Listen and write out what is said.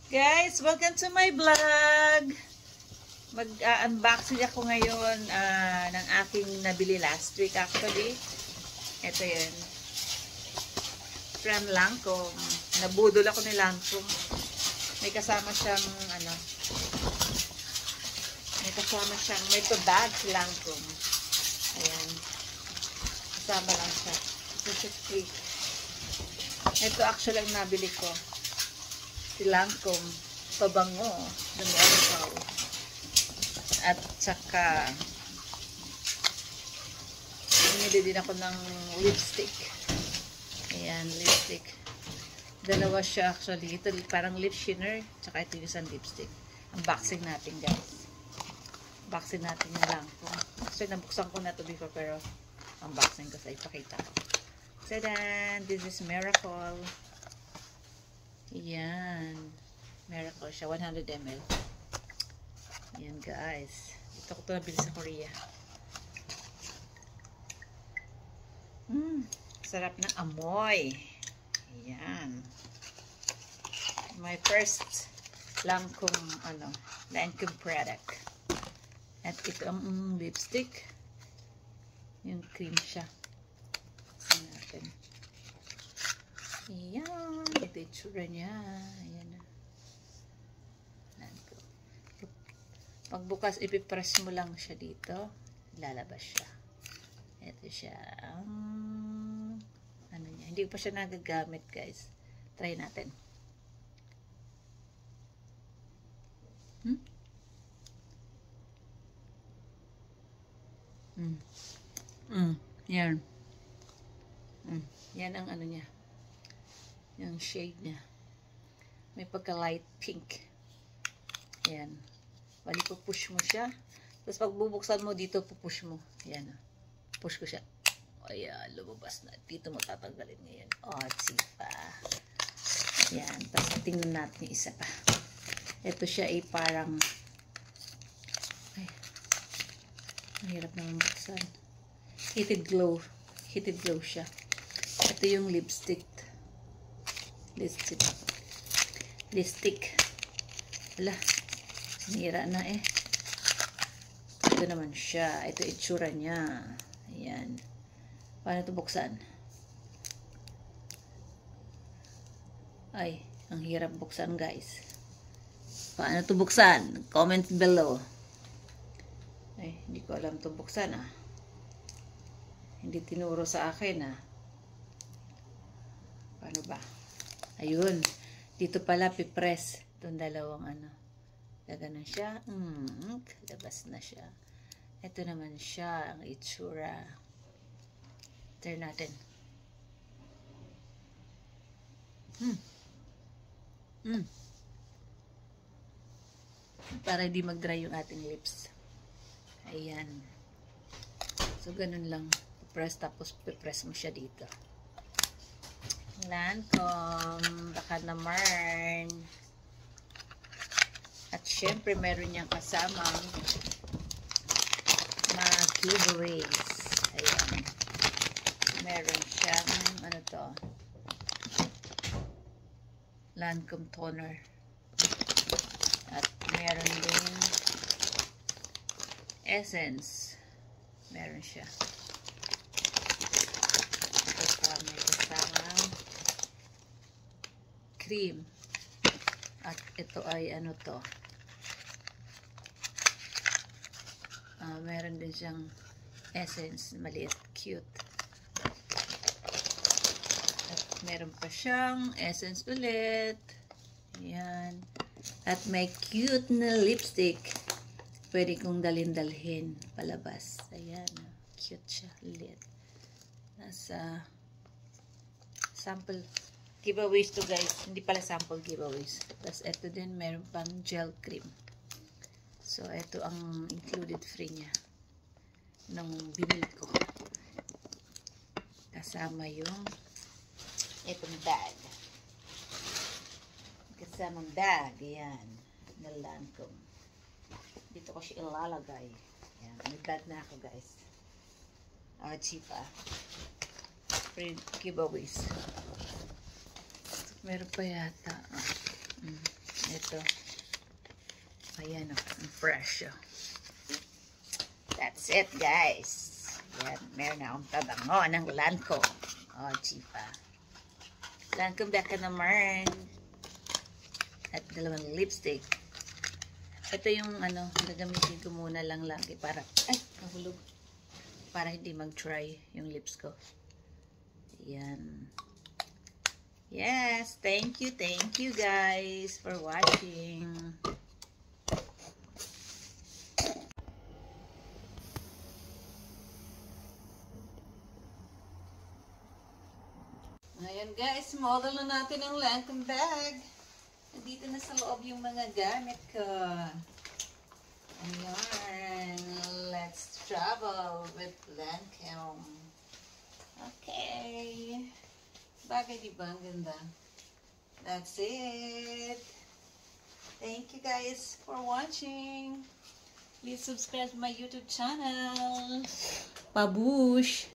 Guys, welcome to my vlog. Mag-unboxing ako ngayon ng aking nabili last week actually. Ito yun. From Lancome. Nabudol ako ni Lancome. May kasama siyang may bag si Lancome. Ayan. Kasama lang siya. Ito siya free. Ito actually ang nabili ko. Si Lancome, pabango na Miracle. At saka bumili din ako ng lipstick. Ayan, lipstick. Dalawa siya actually. Ito parang lip shimmer, tsaka ito yung isang lipstick. Unboxing natin, guys. Unboxing natin yung Lancome. Actually, nabuksan ko na ito before, pero unboxing ko sa ipakita ko. Tadan! This is Miracle. Yan. Miracle siya. 100 ml. Yan, guys. Ito ko ito nabili sa Korea. Sarap ng amoy. Yan. My first Lancome, Lancome product. At ito ang lipstick. Yung cream siya. Ito natin. Ayan. Ito yung tsura niya. Ayan. Pagbukas, ipipress mo lang siya dito. Lalabas siya. Ito siya. Niya. Hindi pa siya nagagamit, guys. Try natin. Yan. Yan ang niya. Yung shade niya. May pagka light pink. Yan. Bali, pupush mo siya. Tapos pag bubuksan mo dito, pupush mo. Yan. Push ko siya. Ayan, lumabas na. Dito mo tatanggalin ngayon. Sipa. Yan. Tapos tingnan natin yung isa pa. Ito siya ay parang mahirap naman buksan. Heated glow. Heated glow siya. Ito yung lipstick. Lipstick. Wala. Sinira na eh. Ito naman siya. Ito itsura niya. Ayan. Paano ito buksan? Ay, ang hirap buksan, guys. Paano ito buksan? Comment below. Ay, hindi ko alam ito buksan Hindi tinuro sa akin Paano ba? Ayun. Dito pala pipress. Itong dalawang Gaganon siya. Labas na siya. Ito naman siya. Ang itsura. Turn natin. Para hindi mag-dry yung ating lips. Ayan. So, ganun lang. Press, tapos pipress mo siya dito. Lancome. Baka naman. At syempre, meron niyang kasamang mga giveaways. Ayan. Meron siyang, Lancome toner. At meron din essence. Meron siya. Tapos may kasamang cream. At ito ay meron din siyang essence, maliit, cute. At meron pa siyang essence ulit. Ayan. At may cute na lipstick. Pwede kong dalhin palabas. Ayan. Cute siya. Ulit. Nasa sample giveaways to, guys. Hindi pala sample giveaways. Tapos ito din, meron pang gel cream. So, ito ang included free niya nung binili ko. Kasama yung itong bag. Kasamang bag. Ayan. Na Lancome. Dito ko siya ilalagay. Ayan. May bag na ako, guys. Cheap Free giveaways. Meron pa yata. Ito. ito. Ayan, ang fresh. That's it, guys. Yan, meron na akong tabango ng Lancome. Oh, chipa. Lancome baka naman. At dalawang lipstick. Ito yung gagamitin ko muna lang lagi para, nahulog. Para hindi mag-dry yung lips ko. Yan. Yes, thank you guys for watching. Ayan guys, model na natin ang Lancome bag. Dito na sa loob yung mga gamit ko. Ayan. Let's travel with Lancome. Okay. Bagay diba? Ang ganda. That's it. Thank you guys for watching. Please subscribe to my YouTube channel. Pabush!